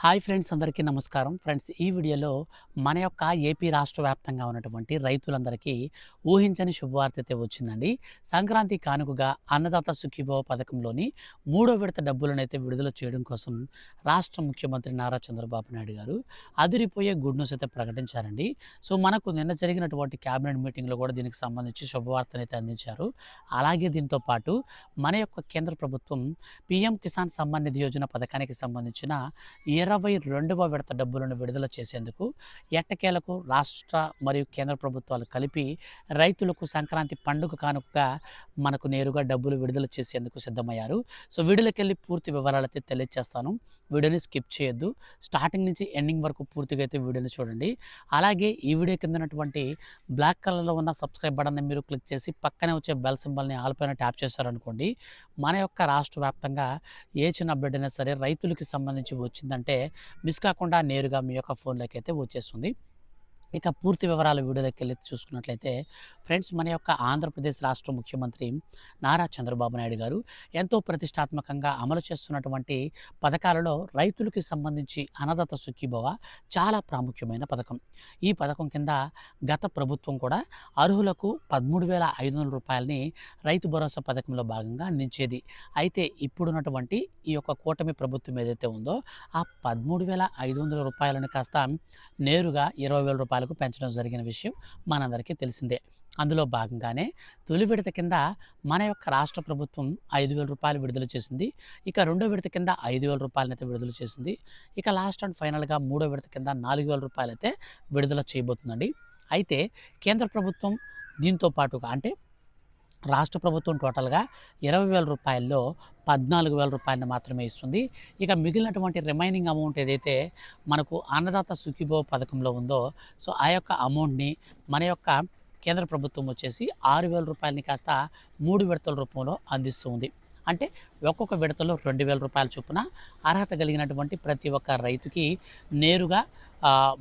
Hi friends, అందరికీ నమస్కారం. Friends, ఈ వీడియోలో మన యొక్క ఏపీ రాష్ట్ర వ్యాప్తంగా ఉన్నటువంటి రైతులందరికీ ఊహించని శుభవార్త అయితే వచ్చిందండి. సంక్రాంతి కానుకగా అన్నదాత సుఖీభవ పథకంలోని మూడో విడత డబ్బులనైతే విడుదల చేయడం కోసం రాష్ట్ర ముఖ్యమంత్రి నారా చంద్రబాబు నాయుడు గారు అదిరిపోయే గుడ్ న్యూస్ అయితే ప్రకటించారండి. సో మనకు నిన్న జరిగినటువంటి క్యాబినెట్ మీటింగ్లో కూడా దీనికి సంబంధించి శుభవార్తనైతే అందించారు. అలాగే దీంతో పాటు మన యొక్క కేంద్ర ప్రభుత్వం పీఎం కిసాన్ సమ్మాన్ నిధి యోజన పథకానికి సంబంధించిన 22వ విడత డబ్బులను విడుదల చేసేందుకు ఎట్టకేలకు రాష్ట్ర మరియు కేంద్ర ప్రభుత్వాలు కలిపి రైతులకు సంక్రాంతి పండుగ కానుకగా మనకు నేరుగా డబ్బులు విడుదల చేసేందుకు సిద్ధమయ్యారు. సో వీడియోలోకెళ్ళి పూర్తి వివరాలైతే తెలియజేస్తాను. వీడియోని స్కిప్ చేయొద్దు. స్టార్టింగ్ నుంచి ఎండింగ్ వరకు పూర్తిగా అయితే వీడియోని చూడండి. అలాగే ఈ వీడియో కింద ఉన్నటువంటి బ్లాక్ కలర్లో ఉన్న సబ్స్క్రైబ్ బటన్ని మీరు క్లిక్ చేసి పక్కనే వచ్చే బెల్ సింబల్ని ఆల్ పైన ట్యాప్ చేశారనుకోండి, మన యొక్క రాష్ట్ర వ్యాప్తంగా ఏ చిన్న అప్డేట్ అయినా సరే రైతులకి సంబంధించి వచ్చిందంటే మిస్ కాకుండా నేరుగా మీ యొక్క ఫోన్లోకి అయితే వచ్చేస్తుంది. ఇక పూర్తి వివరాలు వీడియోలోకి వెళ్ళి చూసుకున్నట్లయితే ఫ్రెండ్స్, మన యొక్క ఆంధ్రప్రదేశ్ రాష్ట్ర ముఖ్యమంత్రి నారా చంద్రబాబు నాయుడు గారు ఎంతో ప్రతిష్టాత్మకంగా అమలు చేస్తున్నటువంటి పథకాలలో రైతులకి సంబంధించి అన్నదాత సుఖీభవ చాలా ప్రాముఖ్యమైన పథకం. ఈ పథకం కింద గత ప్రభుత్వం కూడా అర్హులకు 13,500 రూపాయలని రైతు భరోసా పథకంలో భాగంగా అందించేది. అయితే ఇప్పుడున్నటువంటి ఈ యొక్క కూటమి ప్రభుత్వం ఏదైతే ఉందో ఆ 13,500 రూపాయలను కాస్త నేరుగా 20,000 రూపాయలకు పెంచడం జరిగిన విషయం మనందరికీ తెలిసిందే. అందులో భాగంగానే తొలి విడత కింద మన యొక్క రాష్ట్ర ప్రభుత్వం 5,000 రూపాయలు విడుదల చేసింది. ఇక రెండో విడత కింద 5,000 రూపాయలనైతే విడుదల చేసింది. ఇక లాస్ట్ అండ్ ఫైనల్గా మూడో విడత కింద 4,000 రూపాయలైతే విడుదల చేయబోతుందండి. అయితే కేంద్ర ప్రభుత్వం దీంతో పాటుగా అంటే రాష్ట్ర ప్రభుత్వం టోటల్గా 20,000 రూపాయల్లో 14,000 రూపాయలను మాత్రమే ఇస్తుంది. ఇక మిగిలినటువంటి రిమైనింగ్ అమౌంట్ ఏదైతే మనకు అన్నదాత సుఖీభవ పథకంలో ఉందో, సో ఆ యొక్క అమౌంట్ని మన యొక్క కేంద్ర ప్రభుత్వం వచ్చేసి 6,000 రూపాయలని కాస్త 3 విడతల రూపంలో అందిస్తూ ఉంది. అంటే ఒక్కొక్క విడతలో 2,000 రూపాయల చొప్పున అర్హత కలిగినటువంటి ప్రతి ఒక్క రైతుకి నేరుగా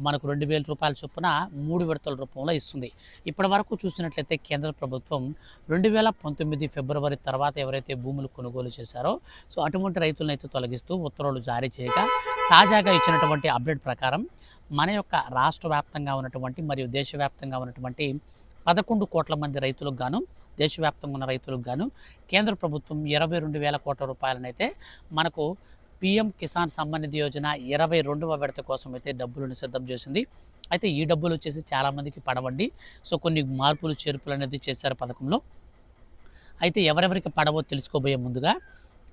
మనకు 2,000 రూపాయల చొప్పున 3 విడతల రూపంలో ఇస్తుంది. ఇప్పటి వరకు చూసినట్లయితే కేంద్ర ప్రభుత్వం 2019 ఫిబ్రవరి తర్వాత ఎవరైతే భూములు కొనుగోలు చేశారో, సో అటువంటి రైతులను అయితే తొలగిస్తూ ఉత్తర్వులు జారీ చేయగా తాజాగా ఇచ్చినటువంటి అప్డేట్ ప్రకారం మన యొక్క రాష్ట్ర వ్యాప్తంగా ఉన్నటువంటి మరియు దేశవ్యాప్తంగా ఉన్నటువంటి 11 కోట్ల మంది రైతులకు గాను, దేశవ్యాప్తంగా ఉన్న రైతులకు గాను కేంద్ర ప్రభుత్వం 22,000 కోట్ల రూపాయలనైతే మనకు పీఎం కిసాన్ సమ్మాన్ నిధి యోజన 22వ విడత కోసం అయితే డబ్బులను సిద్ధం చేసింది. అయితే ఈ డబ్బులు వచ్చేసి చాలామందికి పడవండి. సో కొన్ని మార్పులు చేర్పులు అనేది చేశారు పథకంలో. అయితే ఎవరెవరికి పడవో తెలుసుకోబోయే ముందుగా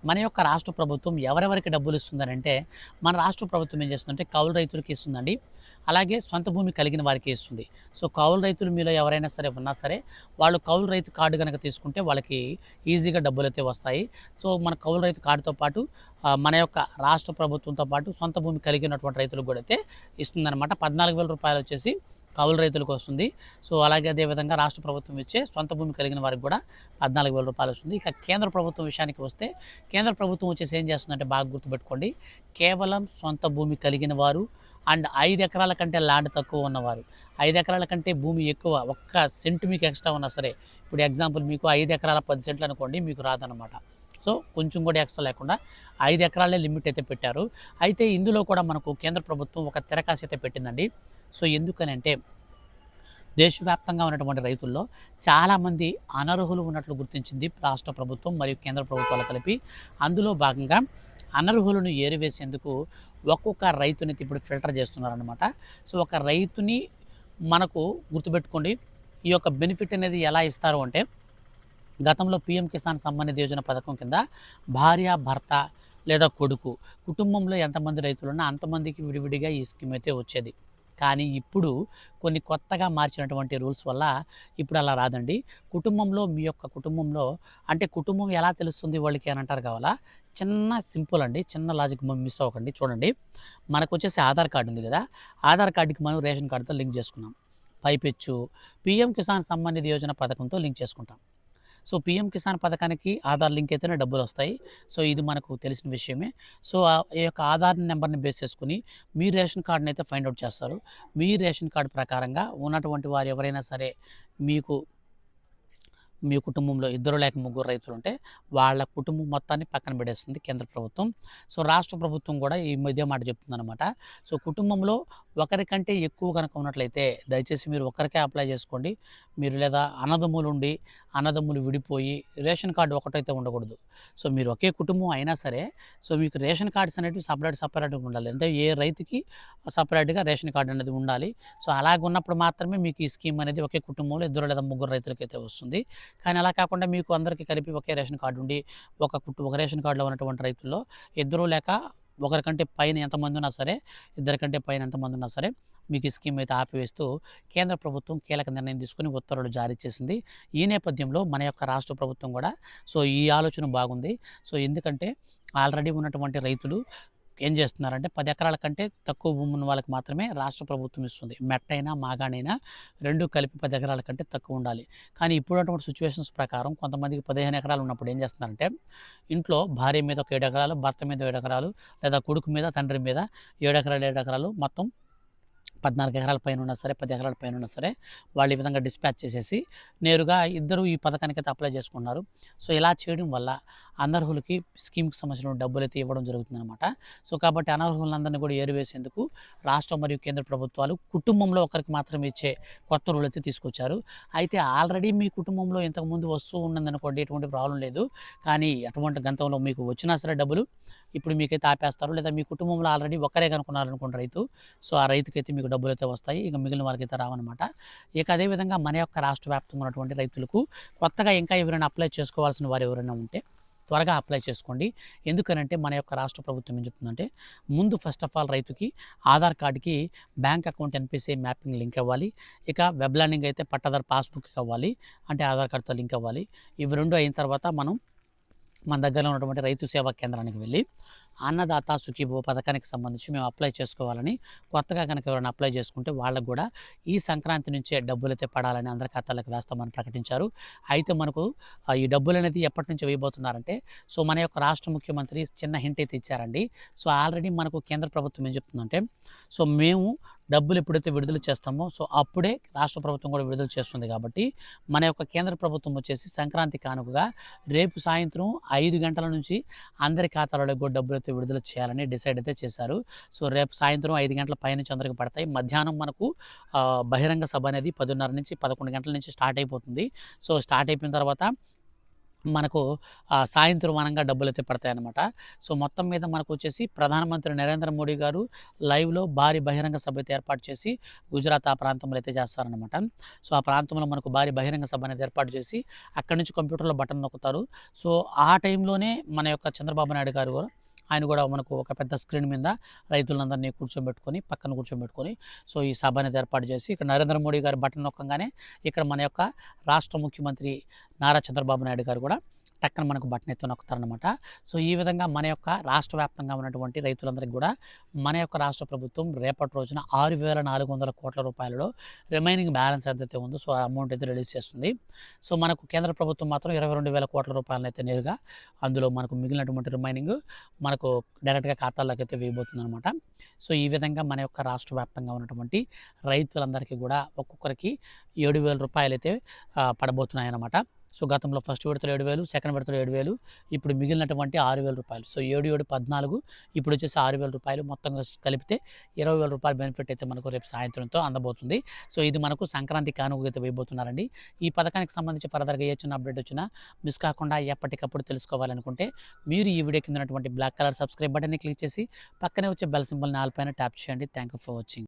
మన యొక్క రాష్ట్ర ప్రభుత్వం ఎవరెవరికి డబ్బులు ఇస్తుందనంటే, మన రాష్ట్ర ప్రభుత్వం ఏం చేస్తుందంటే కౌలు రైతులకి ఇస్తుందండి. అలాగే సొంత భూమి కలిగిన వారికి ఇస్తుంది. సో కౌలు రైతులు మీలో ఎవరైనా సరే ఉన్నా సరే వాళ్ళు కౌలు రైతు కార్డు కనుక తీసుకుంటే వాళ్ళకి ఈజీగా డబ్బులు అయితే వస్తాయి. సో మన కౌలు రైతు కార్డుతో పాటు మన యొక్క రాష్ట్ర ప్రభుత్వంతో పాటు సొంత భూమి కలిగినటువంటి రైతులకు కూడా అయితే ఇస్తుందన్నమాట. 14,000 రూపాయలు వచ్చేసి కౌలు రైతులకు వస్తుంది. సో అలాగే అదేవిధంగా రాష్ట్ర ప్రభుత్వం ఇచ్చే సొంత భూమి కలిగిన వారికి కూడా 14,000 రూపాయలు వస్తుంది. ఇక కేంద్ర ప్రభుత్వం విషయానికి వస్తే కేంద్ర ప్రభుత్వం వచ్చేసి ఏం చేస్తుందంటే బాగా గుర్తుపెట్టుకోండి, కేవలం సొంత భూమి కలిగిన వారు అండ్ 5 ఎకరాల కంటే ల్యాండ్ తక్కువ ఉన్నవారు, 5 ఎకరాల కంటే భూమి ఎక్కువ ఒక్క సెంటు మీకు ఎక్స్ట్రా ఉన్నా సరే, ఇప్పుడు ఎగ్జాంపుల్ మీకు 5 ఎకరాల 10 సెంట్లు అనుకోండి, మీకు రాదన్నమాట. సో కొంచెం కూడా ఎక్స్ట్రా లేకుండా 5 ఎకరాలే లిమిట్ అయితే పెట్టారు. అయితే ఇందులో కూడా మనకు కేంద్ర ప్రభుత్వం ఒక తిరకాసి అయితే పెట్టిందండి. సో ఎందుకనంటే దేశవ్యాప్తంగా ఉన్నటువంటి రైతుల్లో చాలామంది అనర్హులు ఉన్నట్లు గుర్తించింది రాష్ట్ర ప్రభుత్వం మరియు కేంద్ర ప్రభుత్వాలు కలిపి. అందులో భాగంగా అనర్హులను ఏరివేసేందుకు ఒక్కొక్క రైతుని ఇప్పుడు ఫిల్టర్ చేస్తున్నారనమాట. సో ఒక రైతుని మనకు గుర్తుపెట్టుకోండి, ఈ యొక్క బెనిఫిట్ అనేది ఎలా ఇస్తారు అంటే, గతంలో పీఎం కిసాన్ సమ్మాన్ నిధి యోజన పథకం కింద భార్య, భర్త లేదా కొడుకు కుటుంబంలో ఎంతమంది రైతులున్నా అంతమందికి విడివిడిగా ఈ స్కీమ్ అయితే వచ్చేది. కానీ ఇప్పుడు కొన్ని కొత్తగా మార్చినటువంటి రూల్స్ వల్ల ఇప్పుడు అలా రాదండి. కుటుంబంలో మీ యొక్క కుటుంబంలో అంటే కుటుంబం ఎలా తెలుస్తుంది వాళ్ళకి అని అంటారు కావాలా, చిన్న సింపుల్ అండి, చిన్న లాజిక్ మిస్ అవ్వకండి. చూడండి, మనకు వచ్చేసి ఆధార్ కార్డు ఉంది కదా, ఆధార్ కార్డుకి మనం రేషన్ కార్డుతో లింక్ చేసుకున్నాం. పైపెచ్చు పీఎం కిసాన్ సమ్మాన్ నిధి యోజన పథకంతో లింక్ చేసుకుంటాం. సో పీఎం కిసాన్ పథకానికి ఆధార్ లింక్ అయితేనే డబ్బులు వస్తాయి. సో ఇది మనకు తెలిసిన విషయమే. సో ఈ యొక్క ఆధార్ నెంబర్ని బేస్ చేసుకుని మీ రేషన్ కార్డుని అయితే ఫైండ్ అవుట్ చేస్తారు. మీ రేషన్ కార్డు ప్రకారంగా ఉన్నటువంటి వారు ఎవరైనా సరే మీ కుటుంబంలో ఇద్దరు లేక ముగ్గురు రైతులుంటే వాళ్ళ కుటుంబం మొత్తాన్ని పక్కన పెడేస్తుంది కేంద్ర ప్రభుత్వం. సో రాష్ట్ర ప్రభుత్వం కూడా ఈ ఇదే మాట చెప్తుందనమాట. సో కుటుంబంలో ఒకరికంటే ఎక్కువ గనక ఉన్నట్లయితే దయచేసి మీరు ఒక్కరికే అప్లై చేసుకోండి. మీరు లేదా అన్నదమ్ములు విడిపోయి రేషన్ కార్డు ఒకటైతే ఉండకూడదు. సో మీరు ఒకే కుటుంబం అయినా సరే సో మీకు రేషన్ కార్డ్స్ అనేటివి సపరేట్‌గా ఉండాలి. అంటే ఏ రైతుకి సపరేట్‌గా రేషన్ కార్డ్ అనేది ఉండాలి. సో అలాగున్నప్పుడు మాత్రమే మీకు ఈ స్కీమ్ అనేది ఒకే కుటుంబంలో ఇద్దరు లేదా ముగ్గురు రైతులకైతే వస్తుంది. కానీ అలా కాకుండా మీకు అందరికీ కలిపి ఒకే రేషన్ కార్డ్ ఉండి ఒక రేషన్ కార్డ్‌లో ఉన్నటువంటి రైతుల్లో ఇద్దరు లేక ఒకరికంటే పైన ఎంతమంది ఉన్నా సరే, ఇద్దరికంటే పైన ఎంతమంది ఉన్నా సరే మీకు ఈ స్కీమ్ అయితే ఆపివేస్తూ కేంద్ర ప్రభుత్వం కీలక నిర్ణయం తీసుకొని ఉత్తర్వులు జారీ చేసింది. ఈ నేపథ్యంలో మన యొక్క రాష్ట్ర ప్రభుత్వం కూడా సో ఈ ఆలోచన బాగుంది. సో ఎందుకంటే ఆల్రెడీ ఉన్నటువంటి రైతులు ఏం చేస్తున్నారంటే 10 ఎకరాల కంటే తక్కువ భూమి ఉన్న వాళ్ళకి మాత్రమే రాష్ట్ర ప్రభుత్వం ఇస్తుంది. మెట్టైనా, మాగాణైనా 2 కలిపి 10 ఎకరాల కంటే తక్కువ ఉండాలి. కానీ ఇప్పుడున్నటువంటి సిట్యుయేషన్స్ ప్రకారం కొంతమందికి 15 ఎకరాలు ఉన్నప్పుడు ఏం చేస్తున్నారంటే ఇంట్లో భార్య మీద ఒక 7 ఎకరాలు, భర్త మీద 7 ఎకరాలు లేదా కొడుకు మీద, తండ్రి మీద 7 ఎకరాలు, 7 ఎకరాలు మొత్తం 14 ఎకరాల పైన ఉన్నా సరే, 10 ఎకరాల పైన ఉన్నా సరే వాళ్ళు ఈ విధంగా డిస్పాచ్ చేసేసి నేరుగా ఇద్దరు ఈ పథకానికైతే అప్లై చేసుకున్నారు. సో ఇలా చేయడం వల్ల అనర్హులకి స్కీమ్కి సంబంధించిన డబ్బులైతే ఇవ్వడం జరుగుతుందన్నమాట. సో కాబట్టి అనర్హులందరినీ కూడా ఏరివేసేందుకు రాష్ట్ర మరియు కేంద్ర ప్రభుత్వాలు కుటుంబంలో ఒకరికి మాత్రమే ఇచ్చే కొత్త రూల్ అయితే తీసుకొచ్చారు. అయితే ఆల్రెడీ మీ కుటుంబంలో ఇంతకుముందు వస్తూ ఉన్నదనుకోండి, ఎటువంటి ప్రాబ్లం లేదు. కానీ అటువంటి గంతంలో మీకు వచ్చినా సరే డబ్బులు ఇప్పుడు మీకైతే ఆపేస్తారు. లేదా మీ కుటుంబంలో ఆల్రెడీ ఒకరే కనుక్కున్నారనుకోండి రైతు, సో ఆ రైతుకైతే మీకు డబ్బులైతే వస్తాయి. ఇక మిగిలిన వారికైతే రావన్నమాట. ఇక అదేవిధంగా మన యొక్క రాష్ట్ర వ్యాప్తంగా ఉన్నటువంటి రైతులకు కొత్తగా ఇంకా ఎవరైనా అప్లై చేసుకోవాల్సిన వారు ఎవరైనా ఉంటే త్వరగా అప్లై చేసుకోండి. ఎందుకనంటే మన యొక్క రాష్ట్ర ప్రభుత్వం ఏం చెప్తుందంటే ముందు ఫస్ట్ ఆఫ్ ఆల్ రైతుకి ఆధార్ కార్డుకి bank account NPCI mapping link అవ్వాలి. ఇక వెబ్ లర్నింగ్ అయితే పట్టాదారు పాస్బుక్ అవ్వాలి, అంటే ఆధార్ కార్డుతో లింక్ అవ్వాలి. ఇవి రెండు అయిన తర్వాత మన దగ్గరలో ఉన్నటువంటి రైతు సేవా కేంద్రానికి వెళ్ళి అన్నదాత సుఖీభవ పథకానికి సంబంధించి మేము అప్లై చేసుకోవాలని కొత్తగా కనుక ఎవరైనా అప్లై చేసుకుంటే వాళ్ళకు కూడా ఈ సంక్రాంతి నుంచే డబ్బులైతే పడాలని అందరి ఖాతాలకు వేస్తామని ప్రకటించారు. అయితే మనకు ఈ డబ్బులు అనేది ఎప్పటి నుంచి వేయబోతున్నారంటే సో మన యొక్క రాష్ట్ర ముఖ్యమంత్రి చిన్న హింట్ అయితే ఇచ్చారండి. సో ఆల్రెడీ మనకు కేంద్ర ప్రభుత్వం ఏం చెప్తుందంటే సో మేము డబ్బులు ఎప్పుడైతే విడుదల చేస్తామో సో అప్పుడే రాష్ట్ర ప్రభుత్వం కూడా విడుదల చేస్తుంది. కాబట్టి మన యొక్క కేంద్ర ప్రభుత్వం వచ్చేసి సంక్రాంతి కానుకగా రేపు సాయంత్రం 5 గంటల నుంచి అందరి ఖాతాలలో కూడా డబ్బులు అయితే విడుదల చేయాలని డిసైడ్ అయితే చేశారు. సో రేపు సాయంత్రం 5 గంటల పైనుంచి అందరికి పడతాయి. మధ్యాహ్నం మనకు బహిరంగ సభ అనేది 10:30 నుంచి 11 గంటల నుంచి స్టార్ట్ అయిపోతుంది. సో స్టార్ట్ అయిపోయిన తర్వాత మనకు సాయంత్రం వనంగా డబ్బులైతే పడతాయన్నమాట. సో మొత్తం మీద మనకు వచ్చేసి ప్రధానమంత్రి నరేంద్ర మోడీ గారు లైవ్లో భారీ బహిరంగ సభ అయితే ఏర్పాటు చేసి గుజరాత్ ఆ ప్రాంతంలో అయితే చేస్తారనమాట. సో ఆ ప్రాంతంలో మనకు భారీ బహిరంగ సభ అనేది ఏర్పాటు చేసి అక్కడి నుంచి కంప్యూటర్లో బటన్ నొక్కుతారు. సో ఆ టైంలోనే మన యొక్క చంద్రబాబు నాయుడు గారు కూడా ఆయన కూడా మనకు ఒక పెద్ద స్క్రీన్ మీద రైతులందరినీ పక్కన కూర్చోబెట్టుకొని సో ఈ సభ అనేది ఏర్పాటు చేసి ఇక్కడ నరేంద్ర మోడీ గారు బటన్ నొక్కగానే ఇక్కడ మన యొక్క రాష్ట్ర ముఖ్యమంత్రి నారా చంద్రబాబు నాయుడు గారు కూడా టక్కన మనకు బటన్ ఎత్తి నొక్కుతారనమాట. సో ఈ విధంగా మన యొక్క రాష్ట్ర వ్యాప్తంగా ఉన్నటువంటి రైతులందరికీ కూడా మన యొక్క రాష్ట్ర ప్రభుత్వం రేపటి రోజున 6,400 కోట్ల రూపాయలలో రిమైనింగ్ బ్యాలెన్స్ ఏదైతే ఉందో సో ఆ అమౌంట్ అయితే రిలీజ్ చేస్తుంది. సో మనకు కేంద్ర ప్రభుత్వం మాత్రం 22,000 కోట్ల రూపాయలను అయితే నేరుగా అందులో మనకు మిగిలినటువంటి రిమైనింగ్ మనకు డైరెక్ట్గా ఖాతాల్లోకి అయితే వేయబోతుంది అనమాట. సో ఈ విధంగా మన యొక్క రాష్ట్ర వ్యాప్తంగా ఉన్నటువంటి రైతులందరికీ కూడా ఒక్కొక్కరికి 7,000 రూపాయలు అయితే పడబోతున్నాయి అన్నమాట. సో గతంలో ఫస్ట్ విడతలో 7,000, సెకండ్ విడతలో 7,000, ఇప్పుడు మిగిలినటువంటి 6,000 రూపాయలు. సో 7, 7, 14, ఇప్పుడు వచ్చేసి 6,000 రూపాయలు మొత్తంగా కలిపితే 20,000 రూపాయల బెనిఫిట్ అయితే మనకు రేపు సాయంత్రంతో అందబోతుంది. సో ఇది మనకు సంక్రాంతి కానుక అయితే వేయబోతున్నారండి. ఈ పథకానికి సంబంధించి ఫర్దర్గా ఏ చిన్న అప్డేట్ వచ్చినా మిస్ కాకుండా ఎప్పటికప్పుడు తెలుసుకోవాలనుకుంటే మీరు ఈ వీడియో కింద ఉన్నటువంటి బ్లాక్ కలర్ సబ్స్క్రైబ్ బటన్ని క్లిక్ చేసి పక్కనే వచ్చే బెల్ సింబల్ని ఆల్ పైన ట్యాప్ చేయండి. Thank you for watching.